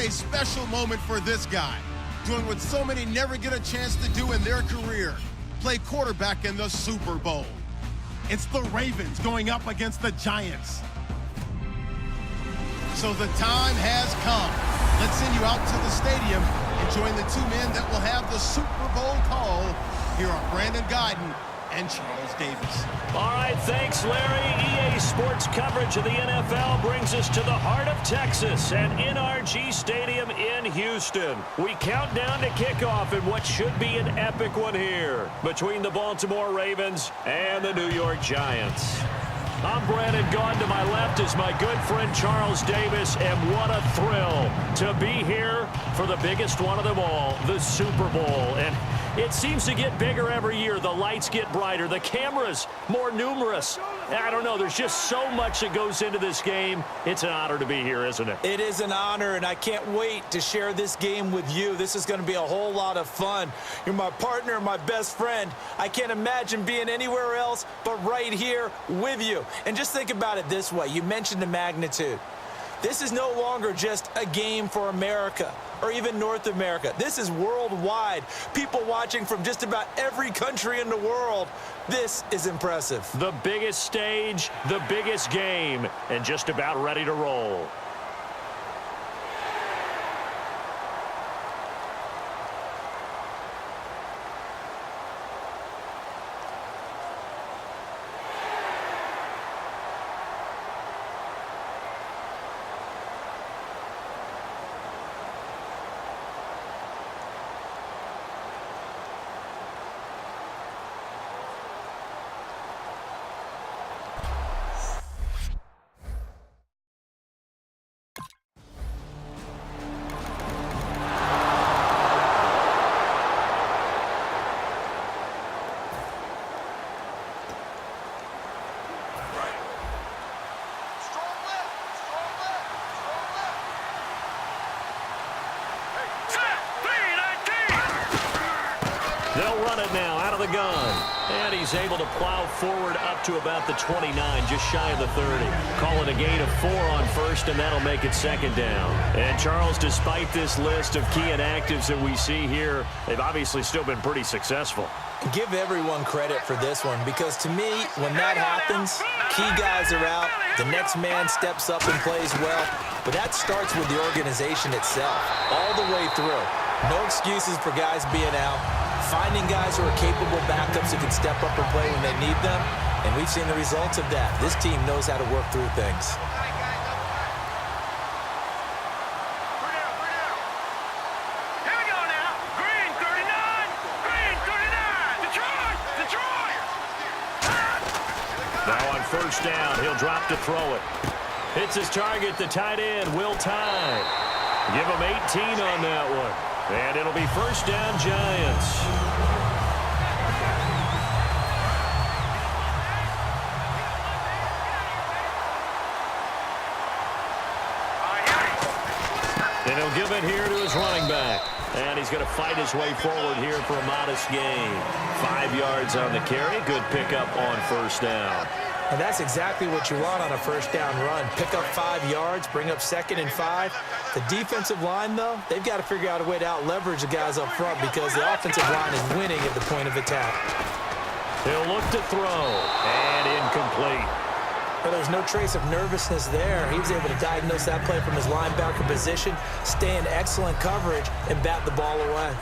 What a special moment for this guy, doing what so many never get a chance to do in their career, play quarterback in the Super Bowl. It's the Ravens going up against the Giants. So the time has come. Let's send you out to the stadium and join the two men that will have the Super Bowl call. Here are Brandon Gaudin and Charles Davis. All right, thanks, Larry. EA Sports coverage of the NFL brings us to the heart of Texas at NRG Stadium in Houston. We count down to kickoff in what should be an epic one here between the Baltimore Ravens and the New York Giants. I'm Brandon Gaudin. To my left is my good friend Charles Davis, and what a thrill to be here for the biggest one of them all, the Super Bowl. And it seems to get bigger every year. The lights get brighter, the cameras more numerous. I don't know, there's just so much that goes into this game. It's an honor to be here, isn't it? It is an honor, and I can't wait to share this game with you. This is going to be a whole lot of fun. You're my partner, my best friend. I can't imagine being anywhere else but right here with you. And just think about it this way. You mentioned the magnitude. This is no longer just a game for America or even North America. This is worldwide. People watching from just about every country in the world. This is impressive. The biggest stage, the biggest game, and just about ready to roll. They'll run it now out of the gun. And he's able to plow forward up to about the 29, just shy of the 30. Call it a gain of 4 on first, and that'll make it second down. And, Charles, despite this list of key inactives that we see here, they've obviously still been pretty successful. Give everyone credit for this one, because to me, when that happens, key guys are out, the next man steps up and plays well, but that starts with the organization itself, all the way through. No excuses for guys being out. Finding guys who are capable backups who can step up and play when they need them, and we've seen the results of that. This team knows how to work through things. Here we go now. Green 39. Green 39. Detroit. Detroit. Now on first down, he'll drop to throw it. Hits his target, the tight end, Will Tye. Give him 18 on that one. And it'll be first down, Giants. And he'll give it here to his running back. And he's going to fight his way forward here for a modest gain. 5 yards on the carry. Good pickup on first down. And that's exactly what you want on a first down run. Pick up 5 yards, bring up 2nd and 5. The defensive line, though, they've got to figure out a way to out-leverage the guys up front because the offensive line is winning at the point of attack. He'll look to throw, and incomplete. But there's no trace of nervousness there. He was able to diagnose that play from his linebacker position, stay in excellent coverage, and bat the ball away.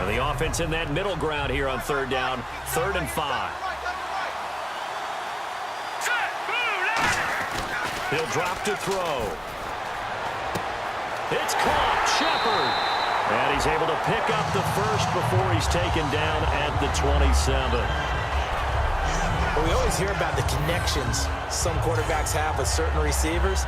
And the offense in that middle ground here on third down, 3rd and 5. He'll drop to throw. It's caught, Shepard. And he's able to pick up the first before he's taken down at the 27. Well, we always hear about the connections some quarterbacks have with certain receivers.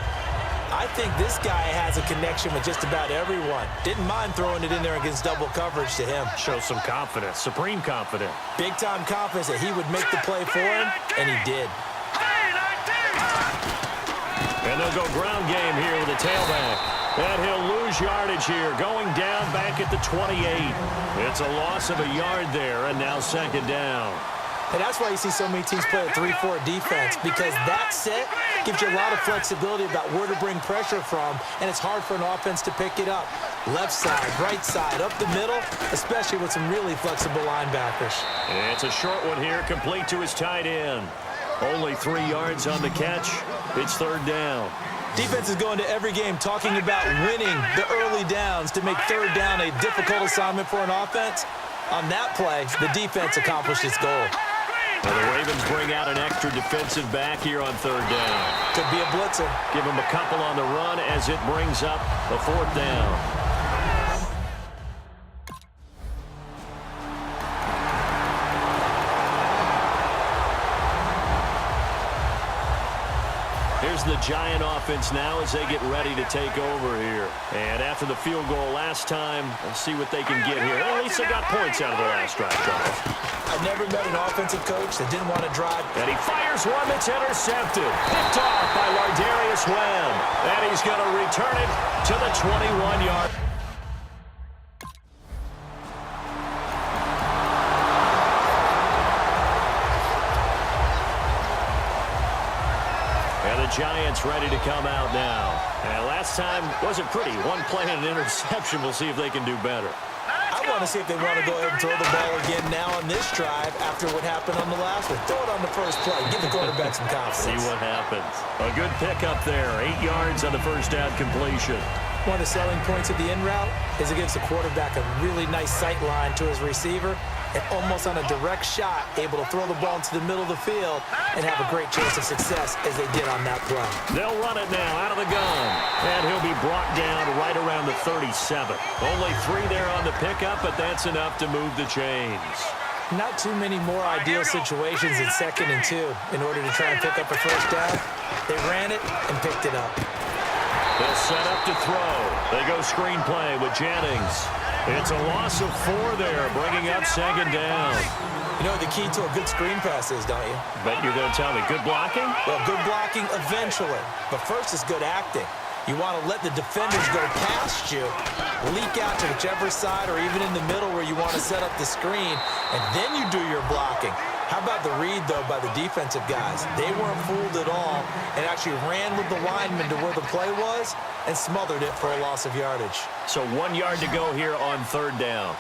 I think this guy has a connection with just about everyone. Didn't mind throwing it in there against double coverage to him. Shows some confidence, supreme confidence. Big-time confidence that he would make the play for him, and he did. And they'll go ground game here with a tailback. And he'll lose yardage here, going down back at the 28. It's a loss of a yard there, and now second down. And that's why you see so many teams play a 3-4 defense, because that set Gives you a lot of flexibility about where to bring pressure from, and it's hard for an offense to pick it up. Left side, right side, up the middle, especially with some really flexible linebackers. It's a short one here, complete to his tight end. Only 3 yards on the catch. It's third down. Defense is going to every game talking about winning the early downs to make third down a difficult assignment for an offense. On that play, the defense accomplished its goal. Well, the Ravens bring out an extra defensive back here on third down. Could be a blitzer. Give him a couple on the run as it brings up a fourth down. Here's the Giant offense now as they get ready to take over here. And after the field goal last time, let's see what they can get here. At least they got points out of the last drive, Charles. I've never met an offensive coach that didn't want to drive. And he fires one that's intercepted. Picked off by Lardarius Webb. And he's going to return it to the 21-yard. Giants ready to come out now. And last time wasn't pretty. One play and an interception. We'll see if they can do better. I want to see if they want to go ahead and throw the ball again now on this drive after what happened on the last one. Throw it on the first play. Give the quarterback some confidence. See what happens. A good pickup there. 8 yards on the first down completion. One of the selling points of the in route is it gives the quarterback a really nice sight line to his receiver and almost on a direct shot able to throw the ball into the middle of the field and have a great chance of success as they did on that play. They'll run it now out of the gun. And he'll be brought down right around the 37. Only 3 there on the pickup, but that's enough to move the chains. Not too many more ideal situations in 2nd and 2 in order to try and pick up a first down. They ran it and picked it up. They'll set up to throw. They go screenplay with Jennings. It's a loss of 4 there, bringing up 2nd down. You know what the key to a good screen pass is, don't you? Bet you're going to tell me. Good blocking? Well, good blocking eventually. But first is good acting. You want to let the defenders go past you, leak out to whichever side or even in the middle where you want to set up the screen, and then you do your blocking. How about the read, though, by the defensive guys? They weren't fooled at all and actually ran with the lineman to where the play was and smothered it for a loss of yardage. So 1 yard to go here on third down.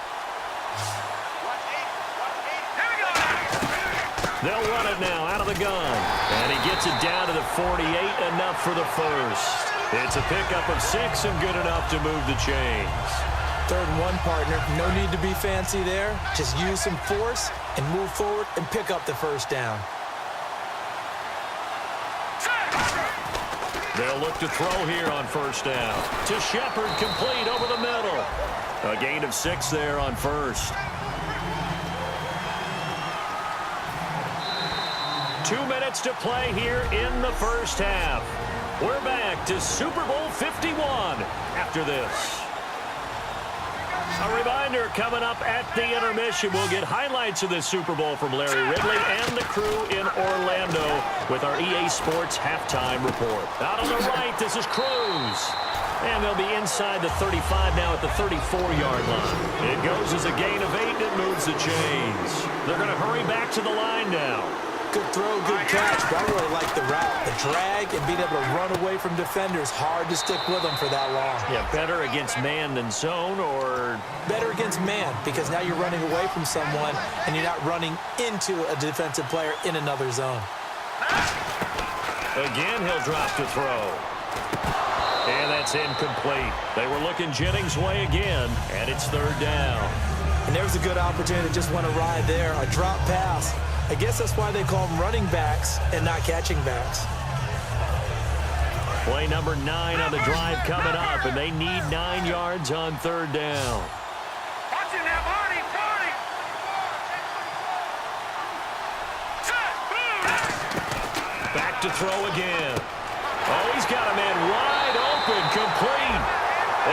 They'll run it now out of the gun. And he gets it down to the 48, enough for the first. It's a pickup of 6 and good enough to move the chains. 3rd and 1, partner. No need to be fancy there. Just use some force and move forward and pick up the first down. They'll look to throw here on first down. To Shepard, complete over the middle. A gain of 6 there on first. 2 minutes to play here in the first half. We're back to Super Bowl 51 after this. A reminder, coming up at the intermission, we'll get highlights of this Super Bowl from Larry Ridley and the crew in Orlando with our EA Sports halftime report. Out on the right, this is Cruz. And they'll be inside the 35 now at the 34-yard line. It goes as a gain of 8, and it moves the chains. They're going to hurry back to the line now. Good throw, good catch, but I really like the route. The drag and being able to run away from defenders, hard to stick with them for that long. Yeah, better against man than zone, or? Better against man, because now you're running away from someone and you're not running into a defensive player in another zone. Again, he'll drop to throw. And that's incomplete. They were looking Jennings' way again, and it's third down. And there's a good opportunity to just want to ride there, a drop pass. I guess that's why they call them running backs and not catching backs. Play number 9 on the drive coming up, and they need 9 yards on third down. Watch it now, Marty. Back to throw again. Oh, he's got a man wide open, complete.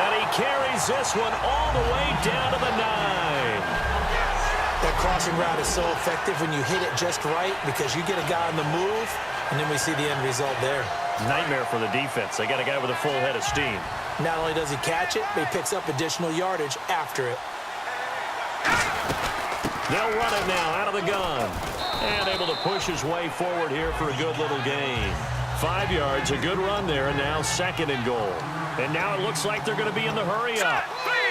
And he carries this one all the way down to the 9. That crossing route is so effective when you hit it just right because you get a guy on the move, and then we see the end result there. Nightmare for the defense. They got a guy with a full head of steam. Not only does he catch it, but he picks up additional yardage after it. They'll run it now out of the gun. And able to push his way forward here for a good little gain. 5 yards, a good run there, and now 2nd and goal. And now it looks like they're going to be in the hurry up.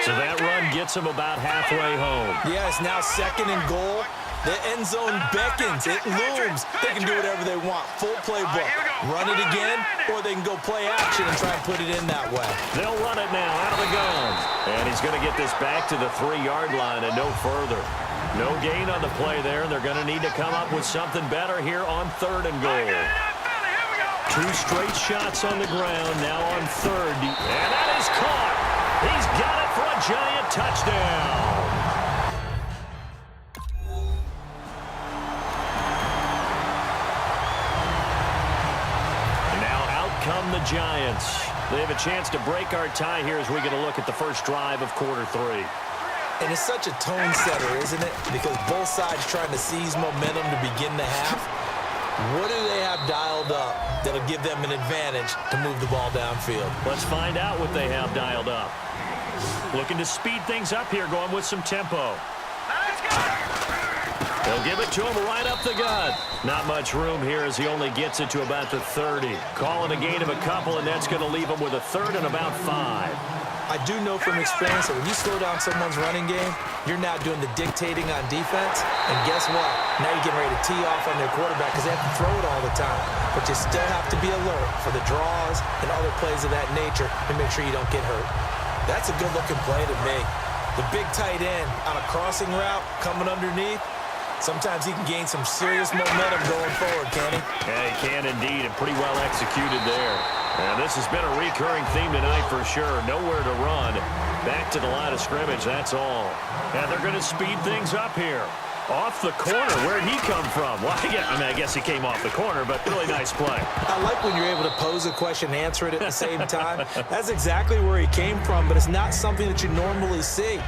So that run gets them about halfway home. Yeah, it's now 2nd and goal. The end zone beckons. It looms. They can do whatever they want. Full playbook. Run it again, or they can go play action and try and put it in that way. They'll run it now out of the gun. And he's going to get this back to the 3-yard line and no further. No gain on the play there, and they're going to need to come up with something better here on 3rd and goal. 2 straight shots on the ground, now on 3rd. And that is caught. He's got it for a giant touchdown. Come the Giants. They have a chance to break our tie here as we get a look at the first drive of quarter 3. And it's such a tone setter, isn't it? Because both sides trying to seize momentum to begin the half. What do they have dialed up that'll give them an advantage to move the ball downfield? Let's find out what they have dialed up. Looking to speed things up here, going with some tempo. Let's go! They'll give it to him right up the gut. Not much room here as he only gets it to about the 30. Calling a gain of a couple, and that's going to leave him with a 3rd and about 5. I do know from experience that when you slow down someone's running game, you're now doing the dictating on defense. And guess what? Now you're getting ready to tee off on their quarterback because they have to throw it all the time. But you still have to be alert for the draws and other plays of that nature to make sure you don't get hurt. That's a good-looking play to me. The big tight end on a crossing route coming underneath. Sometimes he can gain some serious momentum going forward, can he? Yeah, he can indeed, and pretty well executed there. And this has been a recurring theme tonight for sure. Nowhere to run. Back to the line of scrimmage, that's all. And they're going to speed things up here. Off the corner, where'd he come from? Well, I guess he came off the corner, but really nice play. I like when you're able to pose a question and answer it at the same time. That's exactly where he came from, but it's not something that you normally see.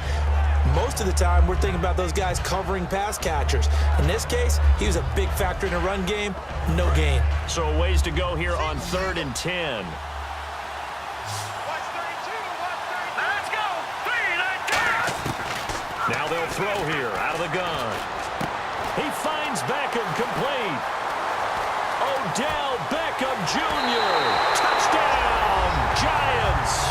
Most of the time, we're thinking about those guys covering pass catchers. In this case, he was a big factor in the run game. No gain. So a ways to go here on 3rd and 10. Let's go! 3, Now they'll throw here out of the gun. He finds Beckham complete. Odell Beckham Jr. Touchdown, Giants.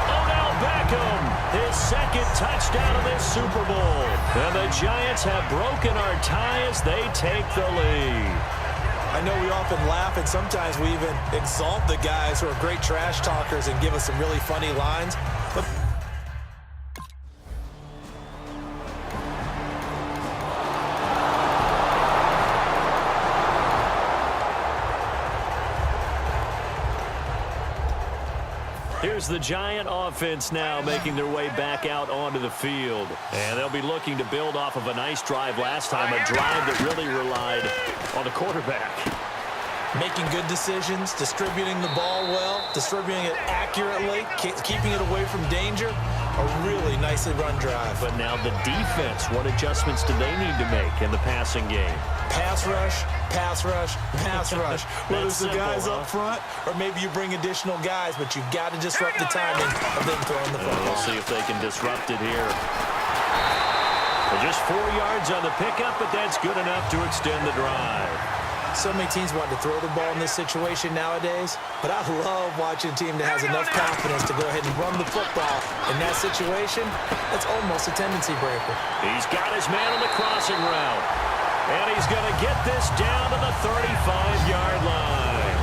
Odell Beckham, his 2nd touchdown of this Super Bowl. And the Giants have broken our tie as they take the lead. I know we often laugh, and sometimes we even exalt the guys who are great trash talkers and give us some really funny lines. But here's the Giant offense now making their way back out onto the field. And they'll be looking to build off of a nice drive last time, a drive that really relied on the quarterback. making good decisions, distributing the ball well, distributing it accurately, keeping it away from danger. A really nicely run drive. But now the defense, what adjustments do they need to make in the passing game? Pass rush, pass rush, pass rush. Whether it's the guys up front or maybe you bring additional guys, but you've got to disrupt the timing of them throwing the football. We'll see if they can disrupt it here. Well, just 4 yards on the pickup, but that's good enough to extend the drive. So many teams want to throw the ball in this situation nowadays, but I love watching a team that has enough confidence to go ahead and run the football. In that situation, that's almost a tendency breaker. He's got his man on the crossing route, and he's going to get this down to the 35-yard line.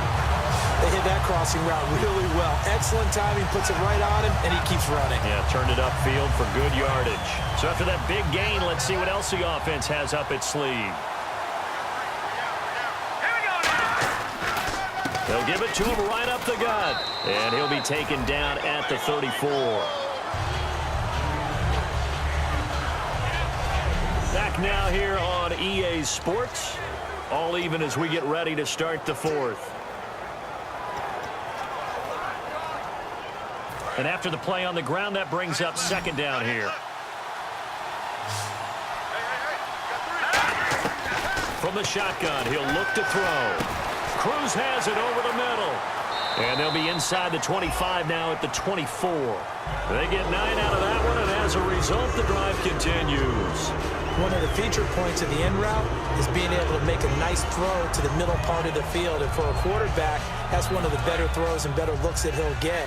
They hit that crossing route really well. Excellent timing, puts it right on him, and he keeps running. Yeah, turned it upfield for good yardage. So after that big gain, let's see what else the offense has up its sleeve. They'll give it to him right up the gut. And he'll be taken down at the 34. Back now here on EA Sports. All even as we get ready to start the fourth. And after the play on the ground, that brings up second down here. From the shotgun, he'll look to throw. Cruz has it over the middle. And they'll be inside the 25 now at the 24. They get 9 out of that one, and as a result, the drive continues. One of the feature points of the end route is being able to make a nice throw to the middle part of the field. And for a quarterback, that's one of the better throws and better looks that he'll get.